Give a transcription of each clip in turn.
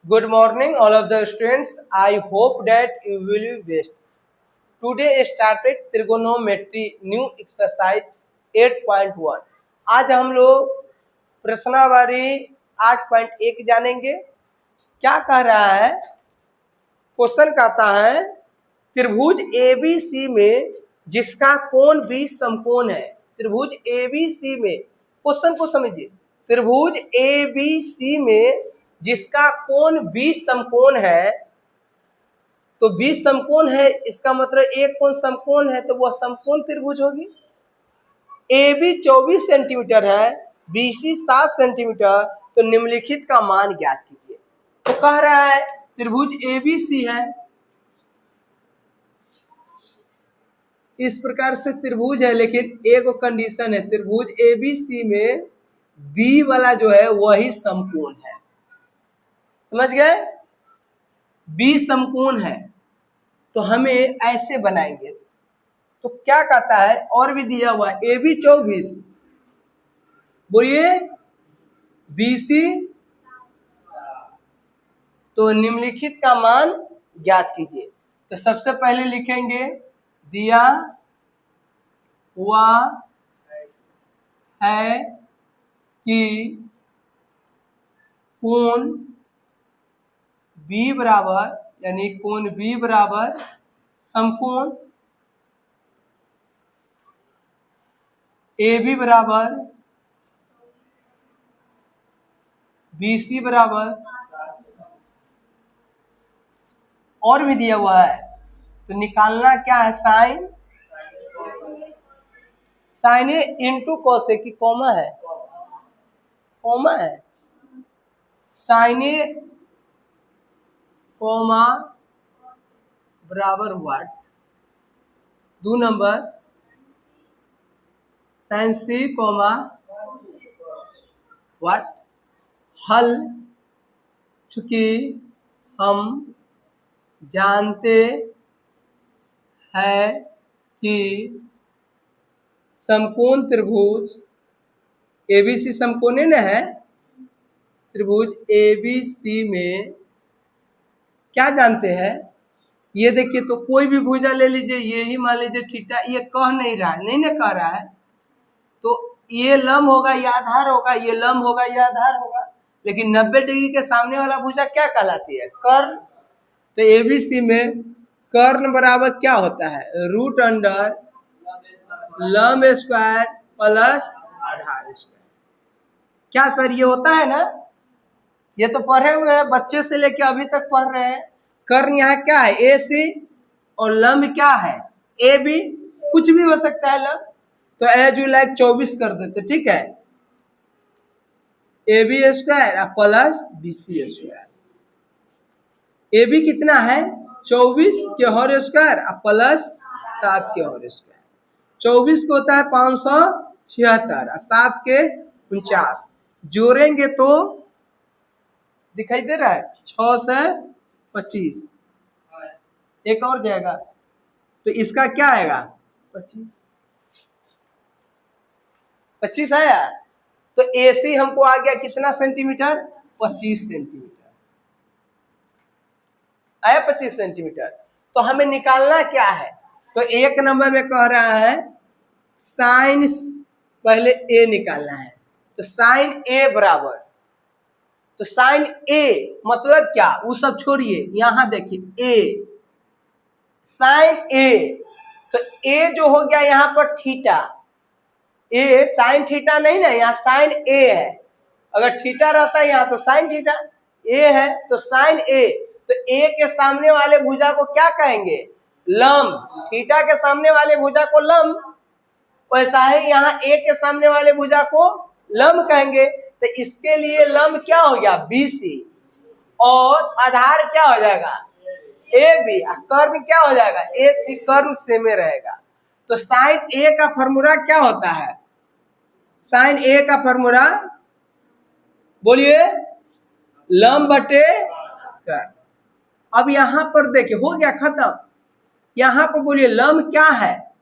Good morning, all of the students. I hope that you will be best. Today started trigonometry new exercise 8.1. आज हम लोग प्रश्नावली 8.1 जानेंगे। क्या कह रहा है? क्वेश्चन कहता है त्रिभुज ABC में जिसका कोण 20 समकोण है। त्रिभुज ABC में, क्वेश्चन को समझिए, त्रिभुज ABC में जिसका कोण 20 समकोण है, तो 20 समकोण है, इसका मतलब एक कोण समकोण है, तो वह समकोण त्रिभुज होगी। AB 24 सेंटीमीटर है, BC 7 सेंटीमीटर, तो निम्नलिखित का मान ज्ञात कीजिए। तो कह रहा है त्रिभुज ABC है, इस प्रकार से त्रिभुज है, लेकिन एक कंडीशन है, त्रिभुज ABC में B वाला जो है वही समकोण है। समझ गए? B समकोण है, तो हमें ऐसे बनाएंगे। तो क्या कहता है, और भी दिया हुआ है AB 24, बोलिए BC, तो निम्नलिखित का मान ज्ञात कीजिए। तो सबसे पहले लिखेंगे दिया हुआ है कि कोण B बराबर, यानी कोण B बराबर समकोण AB बराबर BC बराबर, और भी दिया हुआ है, तो निकालना क्या है, sine A into cos A, की कॉमा है, कॉमा है, साइन ए कॉमा बराबर what, 2 number sine C comma what, हल, चूंकि हम जानते हैं कि समकोण त्रिभुज ABC समकोण न है, त्रिभुज ABC में क्या जानते हैं, ये देखिए, तो कोई भी भुजा ले लीजिए, ये ही मान लीजिए थीटा, ये कह नहीं रहा है, नहीं ना कह रहा है, तो ये लंब होगा, ये आधार होगा, ये लंब होगा, ये आधार होगा, लेकिन 90 डिग्री के सामने वाला भुजा क्या कहलाती है, कर्ण। तो ABC में कर्ण बराबर क्या होता है, रूट अंडर लंब स्क्वायर प्लस आधार स्क्वायर। क्या सर ये होता है ना? ये तो पढ़े हुए हैं, बच्चे से लेके अभी तक पढ़ रहे हैं। कर्ण यहाँ क्या है, AC, और लंब क्या है, AB, कुछ भी हो सकता है लंब, तो एज यू लाइक 24 कर देते, ठीक है, AB square plus BC square. AB कितना है, 24 के होल स्क्वायर प्लस 7 के होल स्क्वायर। 24 को होता है 576 और 7 के 49, जोड़ेंगे तो दिखाई दे रहा है 6 से 25, एक और जाएगा, तो इसका क्या आएगा, 25 आया। तो AC हमको आ गया कितना सेंटीमीटर, 25 सेंटीमीटर आया, 25 सेंटीमीटर। तो हमें निकालना क्या है, तो एक नंबर में कह रहा है साइन, पहले A निकालना है, तो साइन A बराबर, तो साइन A मतलब क्या, वो सब छोड़िए, यहां देखिए A, साइन A, तो A जो हो गया यहाँ पर थीटा, A साइन थीटा नहीं ना, यहाँ साइन A है, अगर थीटा रहता है यहाँ तो साइन थीटा, A है तो साइन A, तो A के सामने वाले भुजा को क्या कहेंगे, लंब, थीटा के सामने वाले भुजा को लंब, वैसा है यहाँ A के सामने वाले भुजा को लंब कहेंगे। तो इसके लिए लंब क्या हो गया, BC, और आधार क्या हो जाएगा, AB, कर्ण क्या हो जाएगा, AC, कर्ण से में रहेगा। तो साइन A का फॉर्मूला क्या होता है, साइन A का फॉर्मूला बोलिए लंब बटे कर्ण। अब यहां पर देखिए हो गया खत्म, यहां पर बोलिए लंब क्या है,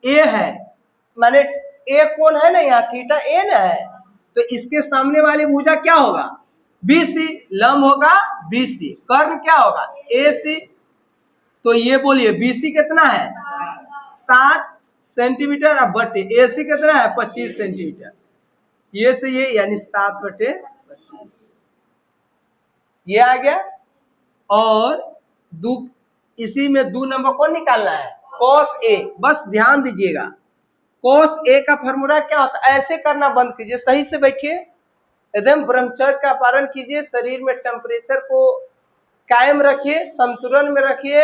A है, माने A कौन है ना, यहाँ थीटा A ना है, तो इसके सामने वाली भुजा क्या होगा, BC लंब होगा BC, कर्ण क्या होगा AC। तो ये बोलिए BC कितना है 7 सेंटीमीटर, अब बटे AC कितना है 25 सेंटीमीटर, ये से ये यानी 7/25 ये आ गया। और इसी में 2 नंबर कौन निकालना है cos A। बस ध्यान दीजिएगा cos A का फॉर्मूला क्या होता है, ऐसे करना बंद कीजिए, सही से बैठिए, एकदम ब्रह्मचर्य का पालन कीजिए, शरीर में टेम्परेचर को कायम रखिए, संतुलन में रखिए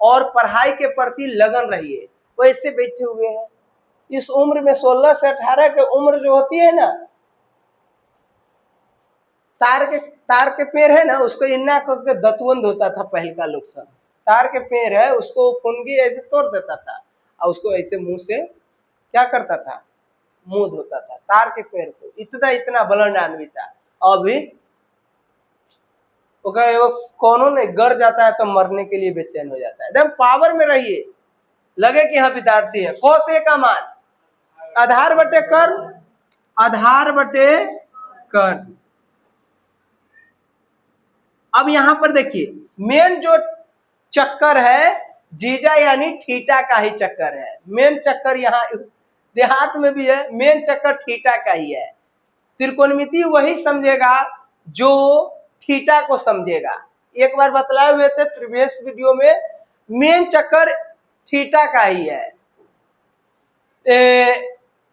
और पढ़ाई के प्रति लगन रहिए। वैसे बैठे हुए हैं इस उम्र में 16 से 18 की उम्र जो होती है ना, तार के पेड़ है ना, उसको इन्ना करके दतुअंद होता था पहले का लोग सब। तार के पेड़ है उसको फुनगी ऐसे तोड़ देता था और उसको ऐसे मुंह से क्या करता था, मुंह धोता था तार के पेड़ को। इतना बलंड आदमी था। अभी कोनो ने गर जाता है तो मरने के लिए बेचैन हो जाता है। एकदम पावर में रहिए, लगे कि हाँ विद्यार्थी है। cos A का मान आधार बटे कर्ण, आधार बटे कर्ण। अब यहां पर देखिए मेन जो चक्कर है जीजा यानी थीटा का ही चक्कर है। मेन चक्कर यहाँ देहात में भी है, मेन चक्कर थीटा का ही है। त्रिकोणमिति वही समझेगा जो थीटा को समझेगा। एक बार बतलाए हुए थे प्रीवियस वीडियो में, मेन चक्कर थीटा का ही है।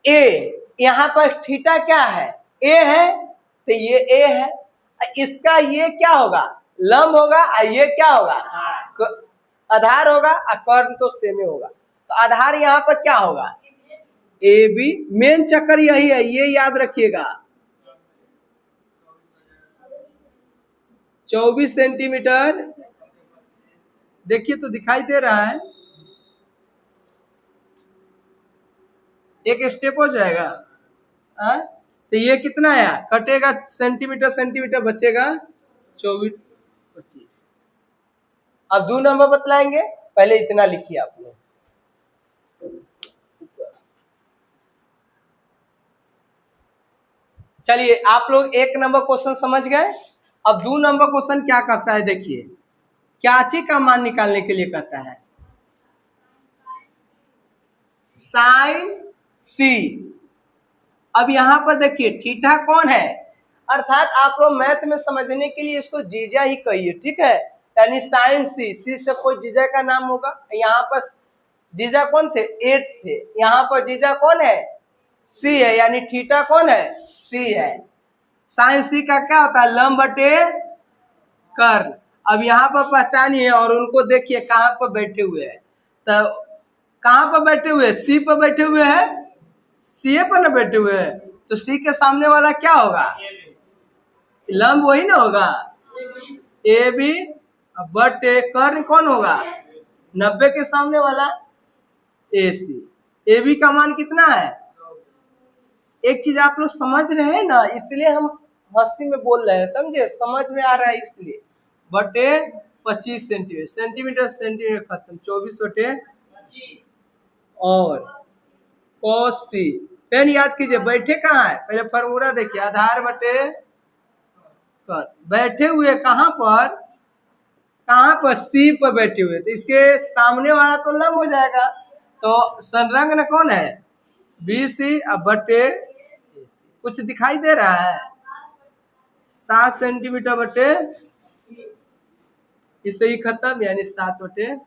ए यहाँ पर थीटा क्या है ए है, तो ये ए है, इसका ये क्या होगा लंब होगा, और ये क्या होगा आधार होगा, और कर्ण तो सेमे होगा। तो आधार यहाँ पर क्या होगा ए बी। मेन चक्कर यही है, ये याद रखिएगा। 24 सेंटीमीटर देखिए तो दिखाई दे रहा है, एक स्टेप हो जाएगा। तो ये कितना है कटेगा सेंटीमीटर, सेंटीमीटर बचेगा 24/25। अब 2 नंबर बतलाएंगे, पहले इतना लिखिए आप लोग। चलिए आप लोग 1 नंबर क्वेश्चन समझ गए। अब 2 नंबर क्वेश्चन क्या कहता है, देखिए क्याची का मान निकालने के लिए कहता है साइन सी। अब यहां पर देखिए थीटा कौन है, अर्थात आप लोग मैथ में समझने के लिए इसको जीजा ही कहिए, ठीक है। यानी साइन सी, सी से कोई जीजा का नाम होगा। यहाँ पर जीजा कौन थे 8 थे, यहाँ पर जीजा कौन है सी है, यानी थीटा कौन है सी है। साइन सी का क्या होता है लंब बटे कर्ण। अब यहाँ पर पहचानिए और उनको देखिए कहाँ पर बैठे हुए हैं। तो कहाँ पर बैठे हुए, सी पर बैठे हुए हैं, सी पर ना बैठे हुए हैं, तो सी के सामने वाला क्या होगा लंब वही ना होगा ए बी, बटे कर्ण कौन होगा 90 के सामने वाला ए सी। ए बी का मान कितना है, एक चीज आप लोग समझ रहे हैं ना, इसलिए हम हंसी में बोल रहे हैं, समझे, समझ में आ रहा है इसलिए। बटे 25 सेंटीमीटर, सेंटीमीटर सेंटीमीटर खत्म, 24/25। और cos C पेन याद कीजिए, बैठे कहाँ है पहले फॉर्मूला देखिए, आधार बटे कर्ण। बैठे हुए कहाँ पर सी पर बैठे हुए, तो इसके सामने वाला तो लंब हो जाएगा। तो संलग्न कौन है BC, अब बटे कुछ दिखाई दे रहा है 7 सेंटीमीटर बटे, इससे ही खत्म, यानी 7/25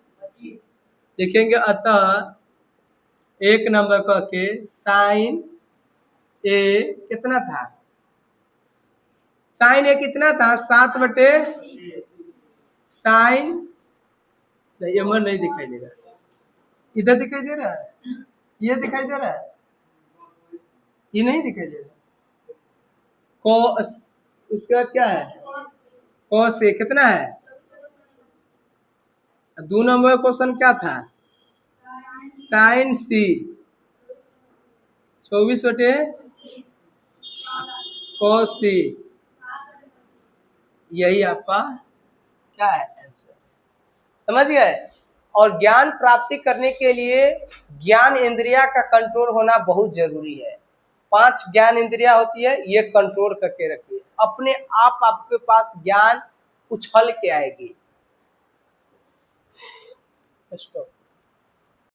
लिखेंगे। अतः 1 नंबर का के साइन ए कितना था, साइन ए कितना था 7/, साइन ये मन नहीं दिखाई दे रहा, इधर दिखाई दे रहा है, ये दिखाई दे रहा है, ये नहीं दिखाई दे रहा। उसके बाद क्या है cos A कितना है। 2 नंबर क्वेश्चन क्या था साइन सी 24/, cos C, यही आपका क्या है आंसर, समझ गए। और ज्ञान प्राप्ति करने के लिए ज्ञान इंद्रिया का कंट्रोल होना बहुत जरूरी है। 5 ज्ञान इंद्रिया होती है, ये कंट्रोल करके रखिए। अपने आप आपके पास ज्ञान उछल के आएगी। स्टॉप।